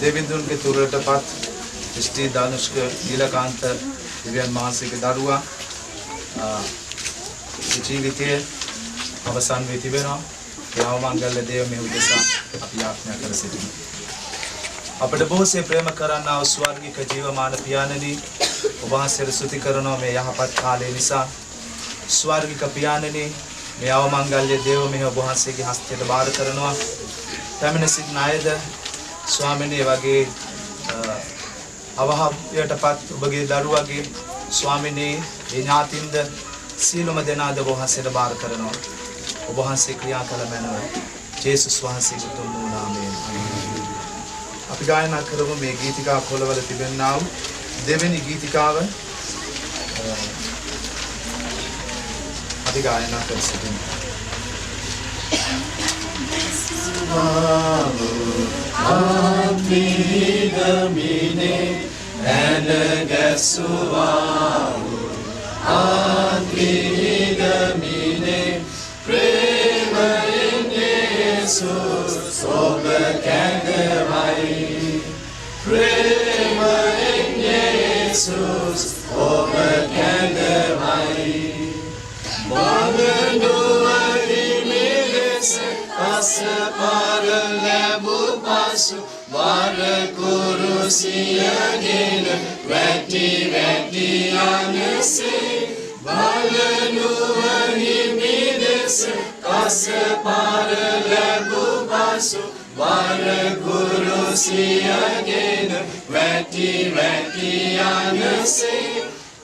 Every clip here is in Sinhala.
දෙවිඳුන්ගේ තුරටපත් ශ්‍රී ධනුෂ්ක නීලකාන්ත දිව්‍යන් මහන්සේගේ දරුවා ජීවිතයේ අවසන් වී තිබෙනවා. යාව මංගල්‍ය දේව මෙහි උදෙසා අපි යාඥා කර සිටිමු. අපට බොහෝසේ ප්‍රේම කරන්නා වූ ස්වර්ගික ජීවමාන පියාණනි, ඔබ වහන්සේට ස්තුති කරනවා මේ යහපත් කාලය නිසා. ස්වර්ගික පියාණනි, මේ යාව මංගල්‍ය දේව මෙහි ඔබ වහන්සේගේ හස්තයට බාර කරනවා. පැමිණ සිටින අයද ස්වාමිනේ වගේ අවහයටපත් ඔබගේ දරුවගේ ස්වාමිනේ ඒ ඥාතින්ද සීලම දෙනාද ඔබ වහන්සේට බාර කරනවා. ඔබ වහන්සේ ක්‍රියා කළ මැනව ජේසුස් වහන්සේගේ උතුම් වූ නාමයෙන්. අපි ගායනා කරමු මේ ගීතිකා කොළවල තිබෙනා වූ දෙවෙනි ගීතිකාව. අපි ගායනා කර සිටිමු. Advidamine Anagasuvau Advidamine Prema in Jesus Soba Kandavai Prema in Jesus Soba Kandavai Maganua Himilese Asa Paralabu Pasu Vara Kurusiyagena Vati Vati Anase Valanuva Himidese Asa Paralabu Pasu Vara Kurusiyagena Vati Vati Anase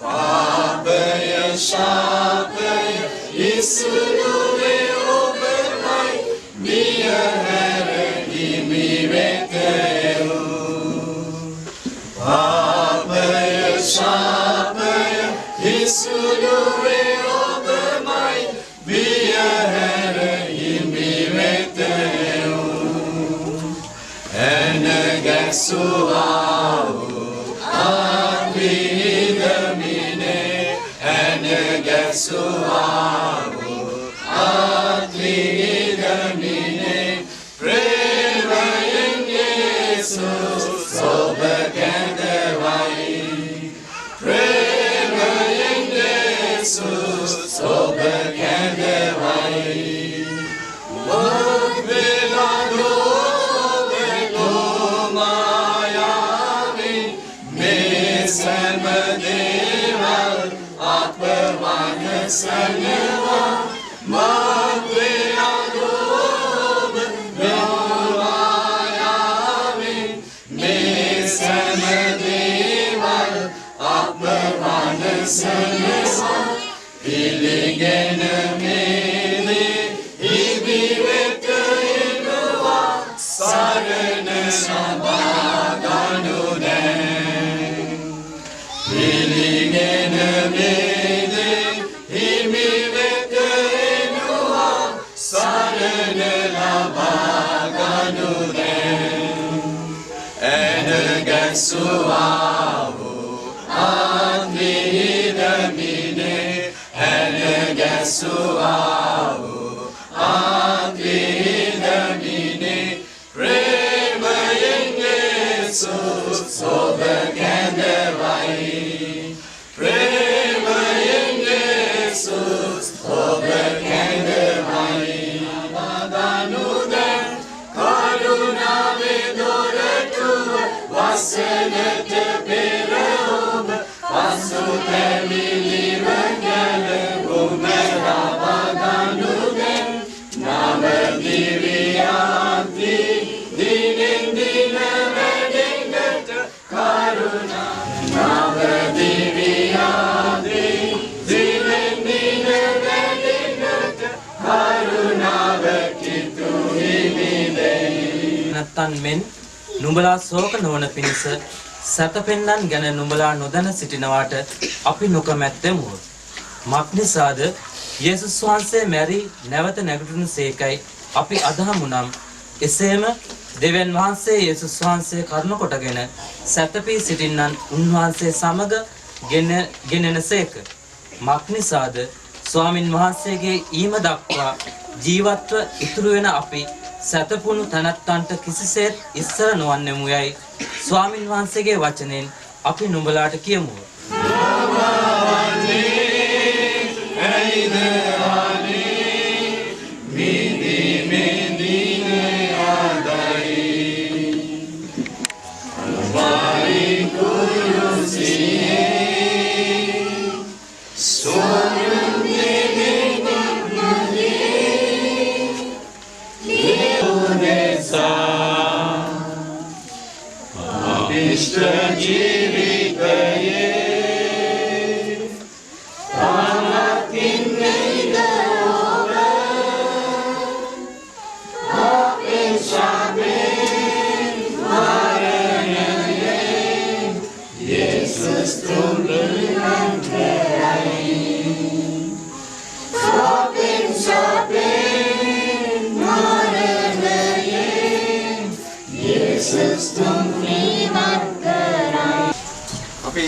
Pabaya Shapaya Isunuve Obermai Mia Hara Imi Veteu Pabaya Shapaya Isunuve Obermai Mia Hara Imi Veteu Anagasuau Advidamine Anagasuau Advidamine Prema in Jesus Soba Kandavai Prema in Jesus Soba Kandavai Magvilado Velo Mayavi Mesamadeva Atmavana Saneva Magvilado Velo Mayavi Mesamadeva Atmavana Saneva Iligena Mede Ibiveta Inua Sarana Sabaganudan Iligena Mede Ibiveta Inua Sarana Sabaganudan Anagasuau Advidamine Anagasuau Advidamine Prema in Jesus Soba Kandavai Prema in Jesus Soba Kandavai Nadanudan Karuna Vedoratuva Vasanata Peraoba Vasuthamili Vangala Umarabaganudan Navadiviyanti Dinin Dinavadingata Karuna Navadiviyanti Dinin Dinavadingata Karuna Vakitu Himide නැත්තන් මෙන් නුඹලා ශෝක නොවන පිණිස සැතපෙන්නන් ගැන නුඹලා නොදැන සිටිනවාට අපි නොකමැත්තෙමු. මක්නිසාද යේසුස් වහන්සේ මැරි නැවත නැගිටිනු සේකයි අපි අදහමු නම් එසේම දෙවියන් වහන්සේ යේසුස් වහන්සේ කරුණ කොටගෙන සැතපී සිටින්නන් උන්වහන්සේ සමග ගෙනෙනසේක. මක්නිසාද ස්වාමින් වහන්සේගේ ඊම දක්වා ජීවත්ව ඉතුරු වෙන අපි සතපුණු තනත්තන්ට කිසිසේත් ඉස්සර නොවන්නෙමු යයි ස්වාමින් වහන්සේගේ වචනෙන් අපි නුඹලාට කියමු.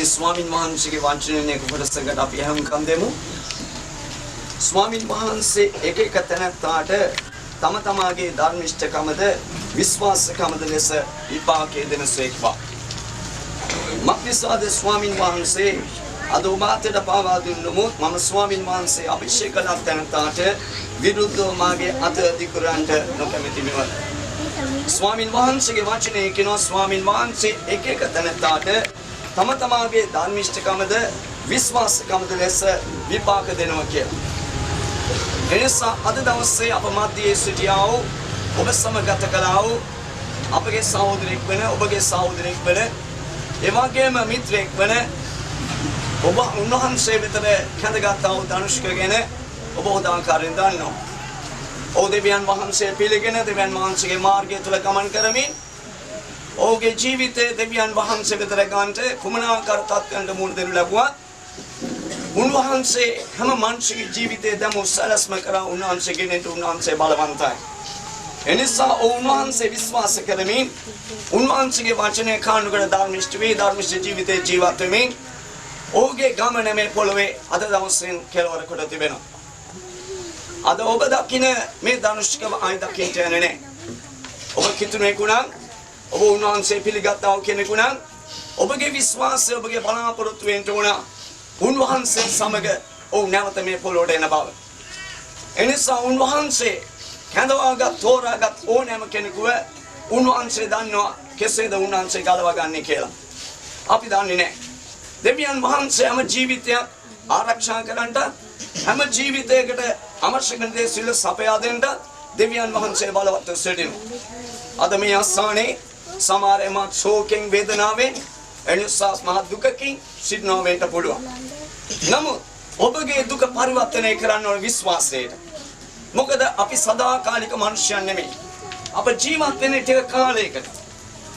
ස්වාමින් වහන්සේගේ වචනයේ කොටසකට අපි හැමකම් දෙමු. ස්වාමින් වහන්සේ එක එක තැනට තම තමාගේ ධර්මිෂ්ඨකමද විශ්වාසකමද ලෙස විපාකයේ දෙනසේක්වා. මක්නිසාද ස්වාමින් වහන්සේ අද උමාතට පාවා දුන්නොත් මම ස්වාමින් වහන්සේ අභිෂේක කළ තැනට විරුද්ධව මාගේ අත දිකුරන්ට නොකැමැති මෙව. ස්වාමින් වහන්සේගේ වචනයේ කියනවා ස්වාමින් වහන්සේ එක එක තැනට තම තමාගේ ධර්මිෂ්ඨකමද විශ්වාසකමද ලෙස විපාක දෙනවා කියලා. එනිසා අද දවසේ අප මැදයේ සිටියා වූ ඔබ සමගත කළා වූ අපගේ සහෝදරෙක් වෙන ඔබගේ සහෝදරෙක් වෙන එවැගේම මිත්‍රෙක් වෙන ඔබ උන්වහන්සේ වෙතට කැඳගත්තා වූ ධනුෂ්ක ගැන ඔබ උදාකාරයෙන් දන්නවා. ඔව් දෙවියන් වහන්සේ පිළිගෙන දෙවියන් වහන්සේගේ මාර්ගය තුල ගමන් කරමින් ඔහුගේ ජීවිතයේ දෙවියන් වහන්සේ වෙතට ගන්නට කුමනාකාර තත්ත්වයන්ට මුහුණ දෙනු ලැබුවා. උන්වහන්සේ හැම මනුෂ්‍යගේ ජීවිතයේ දමු සලස්ම කරා උන්වහන්සේගෙන් උන්වහන්සේ බලවන්තයි. එනිසා උන්වහන්සේ විශ්වාස කරමින් උන්වහන්සේගේ වචනය කාණුකර ධර්මිෂ්ඨ වේ ධර්මිෂ්ඨ ජීවිතයේ ජීවත් වෙමින් ඔහුගේ ගමන මේ පොළොවේ අද දවසෙන් කෙලවර කොට තිබෙනවා. අද ඔබ දකින මේ ධනුෂ්කව ආයි දකින්න යන්නේ නැහැ. ඔබ කිතුනේකුණා ඔබ උන්වහන්සේ පිළිගත්තා වූ කෙනෙකුණා ඔබගේ විශ්වාසය ඔබගේ බලාපොරොත්තු වෙන්න ඕන උන්වහන්සේ සමග ඔව් නැවත මේ පොළොවට එන බව. එනිසා උන්වහන්සේ කැඳවාගත් තෝරාගත් ඕනෑම කෙනෙකුව උන්වහන්සේ දන්නවා කෙසේද උන්වහන්සේ ගලවගන්නේ කියලා. අපි දන්නේ නැහැ. දෙවියන් වහන්සේ හැම ජීවිතයක් ආරක්ෂා කරන්නට හැම ජීවිතයකට අවශ්‍ය කරන දේ සියල්ල සපයා දෙන්න දෙවියන් වහන්සේ බලවත් සිටිනවා. අද මේ අස්ථානයේ සමහර එමත් ශෝකෙන් වේදනාවෙන් එනිසා මහ දුකකින් සිටිනවා වෙන්න පුළුවන්. නමුත් ඔබගේ දුක පරිවර්තනය කරන්න ඕන විශ්වාසයට. මොකද අපි සදාකාලික මනුෂ්‍යයන් නෙමෙයි. අප ජීවත් වෙන්නේ ටික කාලයකට.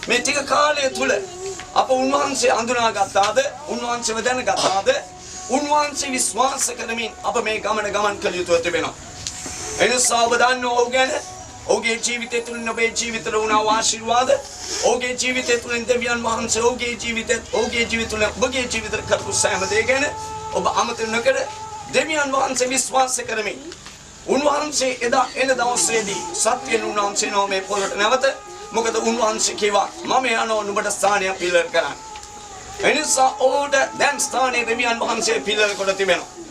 මේ ටික කාලය තුල අප උන්වහන්සේ අඳුනාගත්තාද උන්වහන්සේව දැනගත්තාද උන්වහන්සේ විශ්වාස කරමින් අප මේ ගමන් කළ යුතුව තිබෙනවා. එනිසා ඔබ දන්නවා ඔහු ගැන ඔහුගේ ජීවිතය තුළින් ඔබේ ජීවිතවල වුණා ආශිර්වාද ඔහුගේ ජීවිතය තුළින් දෙවියන් වහන්සේ ඔහුගේ ජීවිතය තුළ ඔබගේ ජීවිතවල කරපු සෑම දේ ගැන ඔබ අමතක නොකර දෙවියන් වහන්සේ විශ්වාස කරමින් උන්වහන්සේ එදා එන දවසේදී සත්‍යයෙන් උන්වහන්සේ නෝ මේ පොළොට නැවත මොකද උන්වහන්සේ කිව්වා මම යනවා නුඹට ස්ථානයක් පිළිල කරන්න. එනිසා ඔහුට දැන් ස්ථානයේ දෙවියන් වහන්සේ පිළිල කොට තිබෙනවා.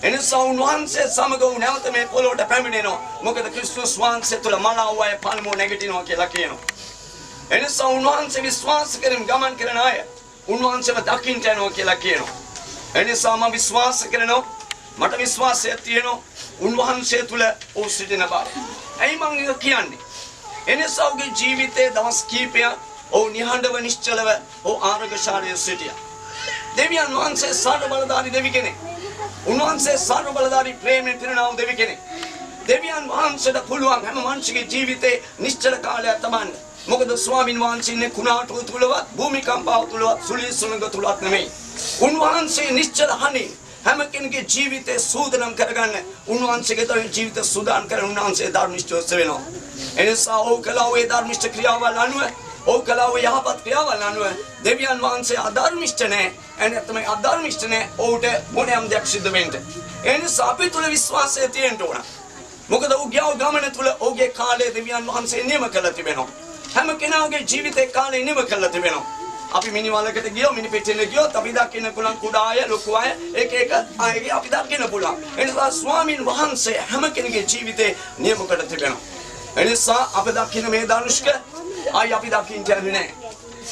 එනිසා උන්වහන්සේ සමග නැවත මේ පොළොවට පැමිණෙනවා. මොකද ක්‍රිස්තුස් වහන්සේ තුළ මනාවය පළමුව නැගිටිනවා කියලා කියනවා. එනිසා උන්වහන්සේ විශ්වාස කරමින් ගමන් කරන අය උන්වහන්සේව දකින්න යනවා කියලා කියනවා. එනිසා මම විශ්වාස කරනවා මට විශ්වාසයක් තියෙනවා උන්වහන්සේ තුළ ඔහු සිටින බව. ඇයි මම ඒක කියන්නේ? එනිසා ඔහුගේ ජීවිතයේ දවස් කිහිපයක් ඔහු නිහඬව නිශ්චලව ඔහු ආරෝග්‍යශාලාවේ සිටියා. දෙවියන් වහන්සේ සර්ව බලධාරී දෙවි කෙනෙක්. උන්වහන්සේ සර්ව බලධාරී ප්‍රේමයෙන් පිරෙනා වූ දෙවි කෙනෙක්. දෙවියන් වහන්සේට පුළුවන් හැම මිනිසෙකුගේ ජීවිතේ නිශ්චල කාලයක් තමන්න. මොකද ස්වාමින් වහන්සේ කුණාටුව තුලවත් භූමිකම්පාව තුලවත් සුළි සුළඟ තුලවත් නෙමෙයි. උන්වහන්සේ නිශ්චල හනේ හැම කෙනෙකුගේ ජීවිතේ සූදානම් කරගන්න උන්වහන්සේගේ ජීවිත සූදානම් කරන උන්වහන්සේ ධර්මිෂ්ඨව වෙනවා. එනිසා ඔහු කළා වූ ධර්මිෂ්ඨ ක්‍රියාවල් අනුව ඔහු කළා වූ යහපත් ක්‍රියාවල් අනුව දෙවියන් වහන්සේ අධර්මිෂ්ඨ නැහැ. එනතම අධර්මිෂ්ඨ නැහැ. ඔහුට මොනෑම දෙයක් සිද්ධ වෙන්න. එනිසා අපි තුල විශ්වාසය තියෙන්න ඕන. මොකද ඔහුගේ ගමන තුල ඔහුගේ කාලය දෙවියන් වහන්සේ නියම කළා තිබෙනවා. හැම කෙනාගේ ජීවිතේ කාලය නියම කළා තිබෙනවා. අපි මිනිවලකට ගියෝ මිනිපෙට්ටෙන්න ගියොත් අපි දකින්න පුළුවන් කුඩා අය ලොකු අය එක අයගේ අපි දකින්න පුළුවන්. ඒ නිසා ස්වාමින් වහන්සේ හැම කෙනෙකුගේ ජීවිතේ නියම කර තිබෙනවා. ඒ නිසා අප දකින්න මේ ධනුෂ්ක අපි දකින්න යන්නේ නැහැ.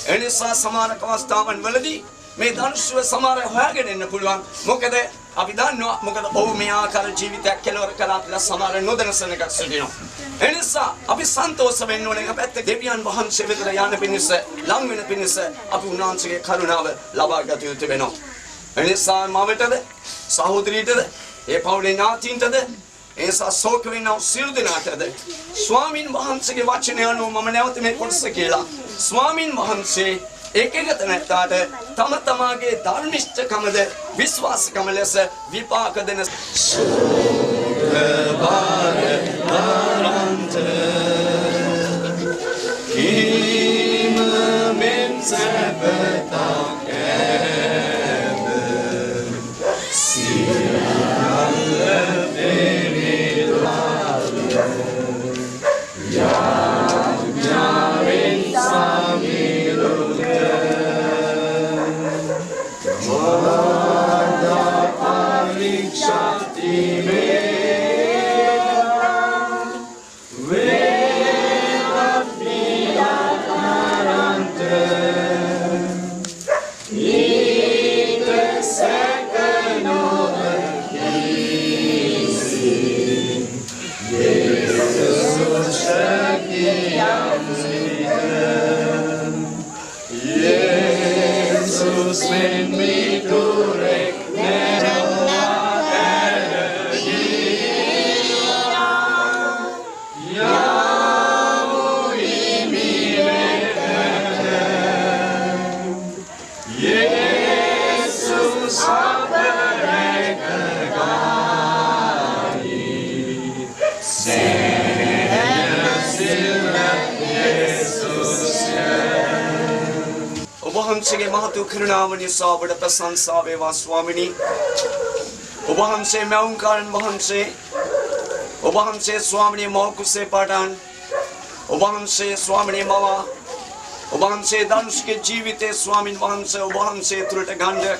ඒ නිසා සමාන අවස්ථාවන් වලදී මේ ධනුෂ්ව සමහර හොයාගෙන ඉන්න පුළුවන්. මොකද අපි දන්නවා මොකද ඔහු මේ ආකාර ජීවිතයක් කෙලවර කළා කියලා සමහර නොදැනසන එකක් සිටිනවා. ඒ නිසා අපි සන්තෝෂ වෙන්න ඕනේ. එක පැත්තේ දෙවියන් වහන්සේ වෙතට යන්න පිණිස ලං වෙන පිණිස අපි උන්වහන්සේගේ කරුණාව ලබා ගත යුතු වෙනවා. ඒ නිසා මවටද සහෝදරීටද ඒ පවුලේ ඥාතීන්ටද ඒසා සෝක වෙනව සියලු දෙනාටද ස්වාමින් වහන්සේගේ වචනය අනුව මම නැවත මේ කොටස කියලා ස්වාමින් වහන්සේ ඒකගත නැත්තාට තම තමාගේ ධර්මිෂ්ඨකමද විශ්වාසකම ලෙස විපාක දෙන ඔබවහන්සේගේ මහත් වූ කරුණාව නිසා ඔබට ප්‍රශංසා වේවා ස්වාමිනී. ඔබවහන්සේ මෞංකාරන් වහන්සේ ඔබවහන්සේ ස්වාමිනී මෞකුසේ පාඩන් ඔබවහන්සේ ස්වාමිනී මව ඔබවහන්සේ ධනුෂ්ගේ ජීවිතයේ ස්වාමින් වහන්සේ ඔබවහන්සේ තුරට ගන්න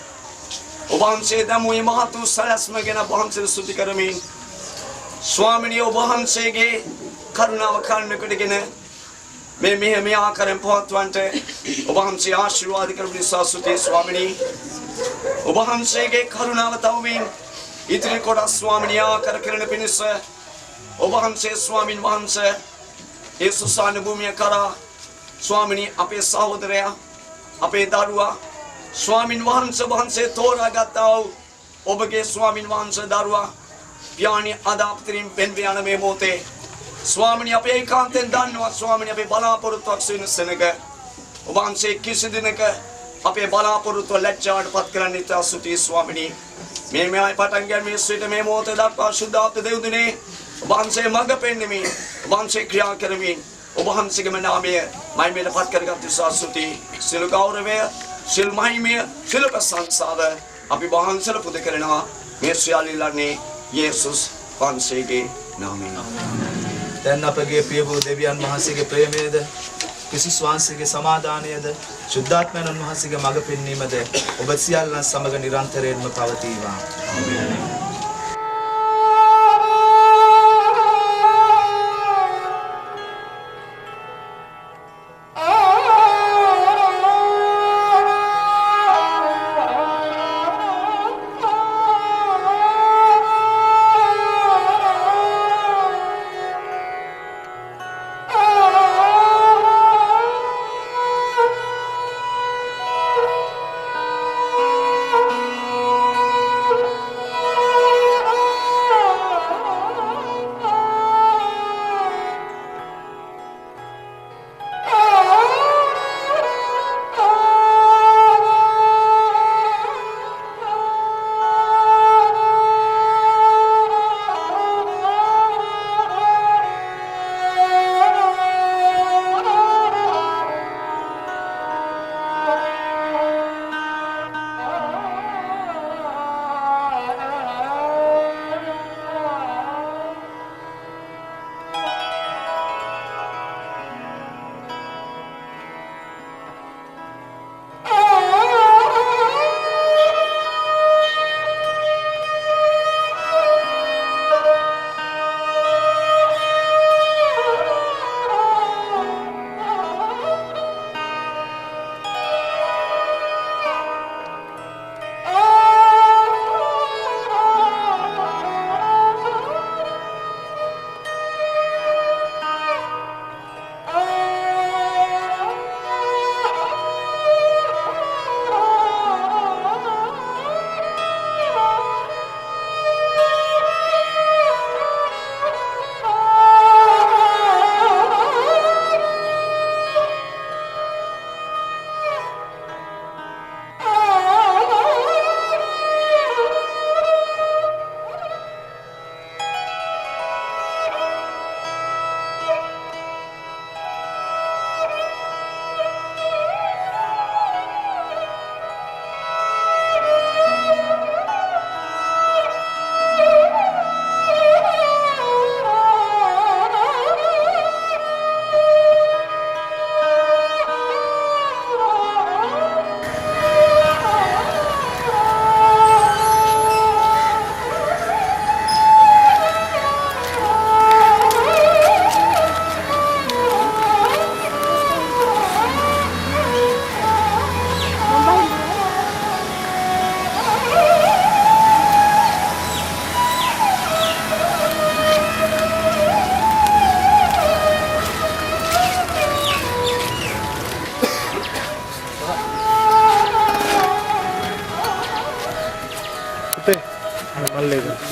ඔබවහන්සේ දමුවේ මහත් වූ සලස්ම ගැන ඔබවහන්සේ ස්තුති කරමින් ස්වාමිනී ඔබවහන්සේගේ කරුණාව කන්නකටගෙන මේ ආකාරයෙන් පවත්වන්නට ඔබවහන්සේ ආශිර්වාද කරපු නිසා ස්තුතියි ස්වාමිනී. ඔබවහන්සේගේ කරුණාව තවමින් ඉදිරි කොටස් ස්වාමිනී ආකාර කරන පිණිස ඔබවහන්සේ ස්වාමින් වහන්සේ යේසුස් ආනුභූමිය කරා ස්වාමිනී අපේ සහෝදරයා අපේ දරුවා ස්වාමින් වහන්සේ තෝරාගත්තා වූ ඔබගේ ස්වාමින් වහන්සේ දරුවා පියාණි අද අපතරින් වෙන් යන මේ මොහොතේ ස්වාමිනී අපේ ඒකාන්තයෙන් දන්නවා ස්වාමිනී අපේ බලාපොරොත්තුවක් සිනසනක ඔබවහන්සේ කිසි දිනක අපේ බලාපොරොත්තුව ලැජ්ජාවට පත් කරන්න ඉතා ස්තුතියි ස්වාමිනී. මේ පටන් ගැනීම සිට මේ මොහොත දක්වා සුද්ධාප්ත දෙව්දිනේ ඔබවහන්සේ මඟ පෙන්වමින් ඔබවහන්සේ ක්‍රියා කරමින් ඔබවහන්සේගේම නාමය මහිමයට පත් කරගත් නිසා ස්තුතියි. සියලු ගෞරවය සියලු මහිමය සියලු ප්‍රශංසාව අපි වහන්සේට පුද කරනවා මේ සියල්ලන්නේ යේසුස් වහන්සේගේ නාමයෙන්. දැන් අපගේ ප්‍රිය වූ දෙවියන් වහන්සේගේ ප්‍රේමයේද ක්‍රිස්තුස් වහන්සේගේ සමාදානයේද සුද්ධාත්මයන් වහන්සේගේ මඟ පෙන්වීමද ඔබ සියල්ලන් සමග නිරන්තරයෙන්ම පවතිවා. ආමේන්.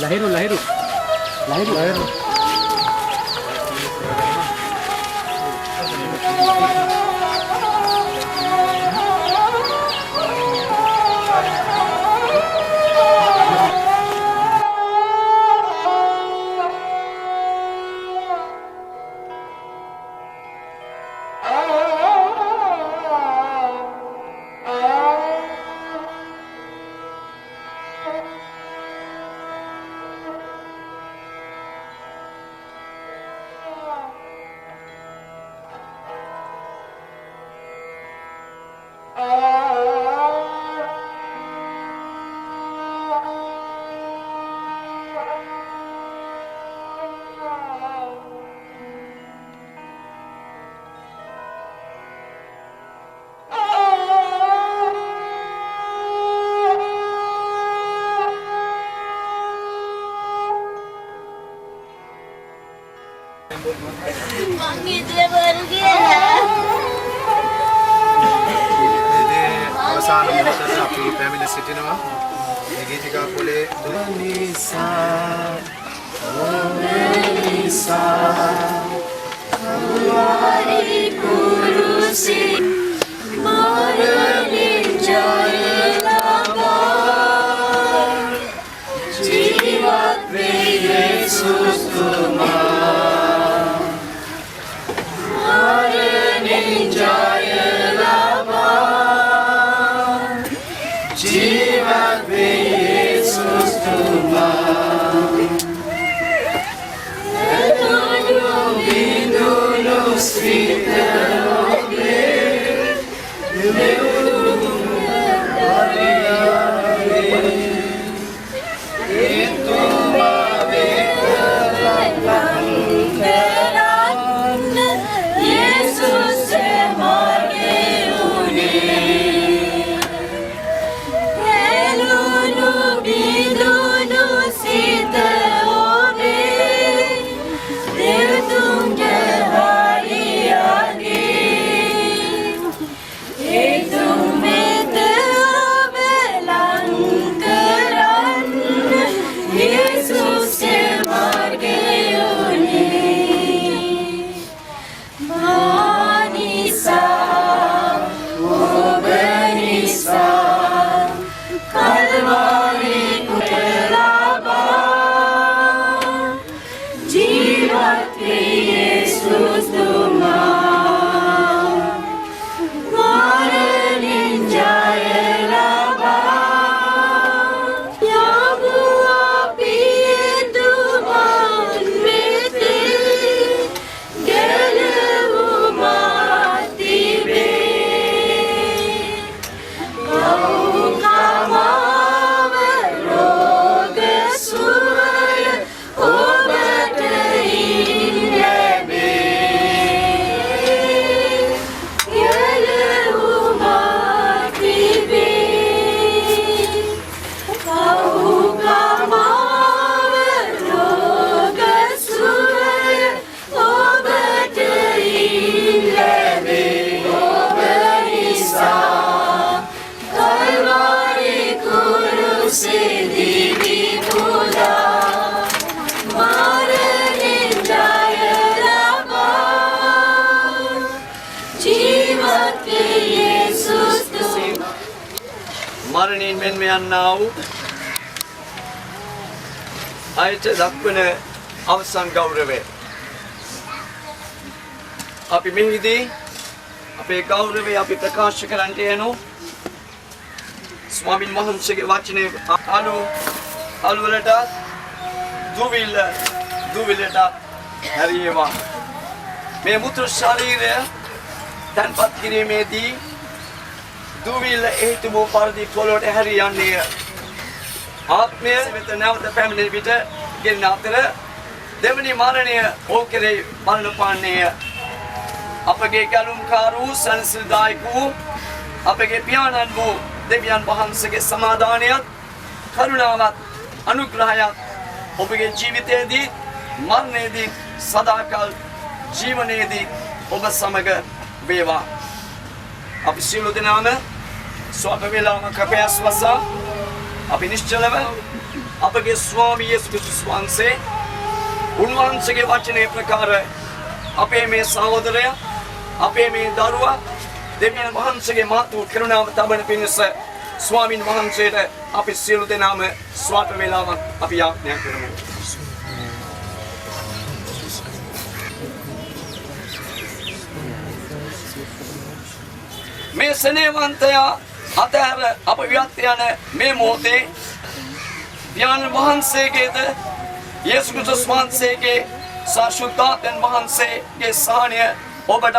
ලහිරු අවසාන මොහොතට අපි පැමිණ සිටිනවා. මේ ගීතිකා කුලේ මරණයෙන් මෙන්ම යන්නා වූ අයට දක්වන අවසන් ගෞරවය. අපි මෙහිදී අපේ ගෞරවය අපි ප්‍රකාශ කරන්නට යනු ස්වාමීන් වහන්සේගේ වචනේ අලුවලට දුවිලට හැරීම. මේ මුත්‍ර ශරීරය තන්පත් කිරීමේදී දුවිල්ල හේතු වූ පරිදි පොළොවට හැරී යන්නේ. ආත්මය වෙත නැවත පැමිණෙන විට ගෙන අතර දෙවනි මරණය ඔහු කෙරෙහි බලන පාන්නේ. අපගේ ගැලුම්කාර වූ සංසිල්දායක වූ අපගේ පියාණන් වූ දෙවියන් වහන්සේගේ සමාදානයත් කරුණාවත් අනුග්‍රහයත් ඔබගේ ජීවිතයේදී මරණයේදී සදාකල් ජීවනයේදී ඔබ සමග වේවා. අපි සියලු දෙනාම ස්වල්ප වේලාවක කැපෑස් වසා අපි නිශ්චලව අපගේ ස්වාමී යේසුස් ක්‍රිස්තුස් වහන්සේ උන්වහන්සේගේ වචනේ ප්‍රකාර අපේ මේ සහෝදරයා අපේ මේ දරුවා දෙවියන් වහන්සේගේ මාතෘ කරුණාව තබන පිණිස ස්වාමින් වහන්සේට අපි සියලු දෙනාම ස්වාත වේලාවක් අපි යාඥා කරමු. මේ සෙනෙහවන්තයා අතහැර අප වියත් යන මේ මොහොතේ පියාණන් වහන්සේගේද යේසුස් ක්‍රිස්තුස් වහන්සේගේ සාශුද්ධාත්මයන් වහන්සේගේ සහනය ඔබට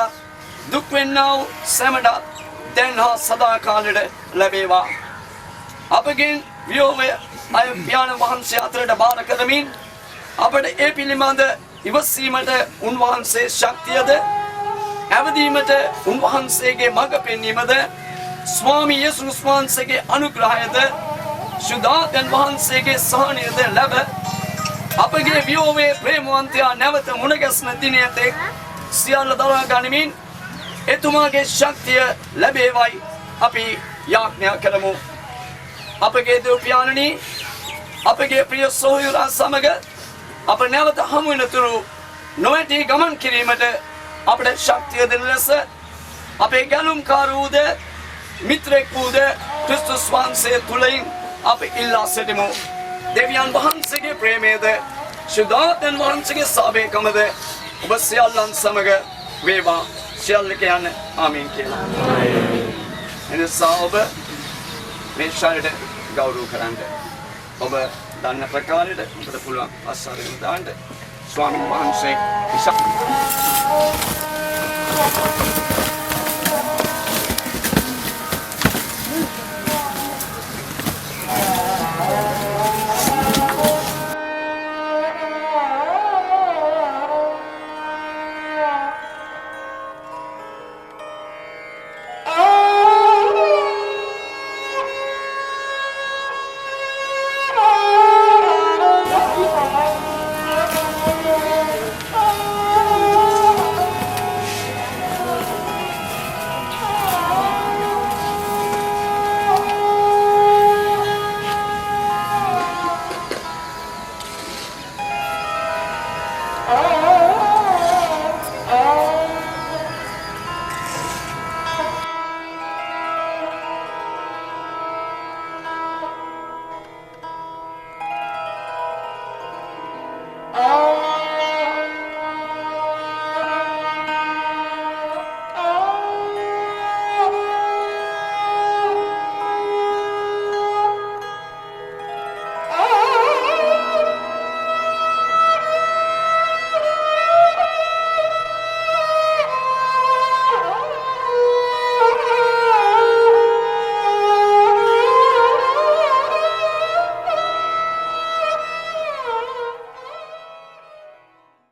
දුක් වෙන්නා වූ සැමට දැන් හා සදාකාලෙට ලැබේවා. අපගෙන් වියෝවය අය පියාණන් වහන්සේ අතරට බාර කරමින් අපට ඒ පිළිබඳ ඉවසීමට උන්වහන්සේ ශක්තියද ඇවදීමට උන්වහන්සේගේ මඟ පෙන්වීමද ස්වාමී යේසුස් වහන්සේගේ අනුග්‍රහයද ශුද්ධාත්මයන් වහන්සේගේ සහනයද ලැබ අපගේ වියෝවයේ ප්‍රේමවන්තයා නැවත මුණ ගැස්න දිනයතෙක් සියල්ල දරා ගනිමින් එතුමාගේ ශක්තිය ලැබේවයි අපි යාඥා කරමු. අපගේ දෙව් පියාණනි අපගේ ප්‍රිය සහෝදරයා සමග අප නැවත හමු වෙනතුරු නොවැටි ගමන් කිරීමට අපට ශක්තිය දෙන ලෙස අපේ ගැලුම්කාර වූද මිත්‍රෙක් වූද ක්‍රිස්තුස් වහන්සේ තුලින් අප ඉල්ලා සිටිමු. දෙවියන් වහන්සේගේ ප්‍රේමයද ශුද්ධාත්මයන් වහන්සේගේ සාබේකමද ඔබ සියල්ලන් සමග වේවා. සියල්ල කියන්න ආමීන් කියලා. එනිසා ඔබ මේ ශරීරයට ගෞරව කරන්න. ඔබ දන්න ප්‍රකාරයට ඔබට පුළුවන් අස්සාරෙන් දාන්න. ස්වාමීන් වහන්සේ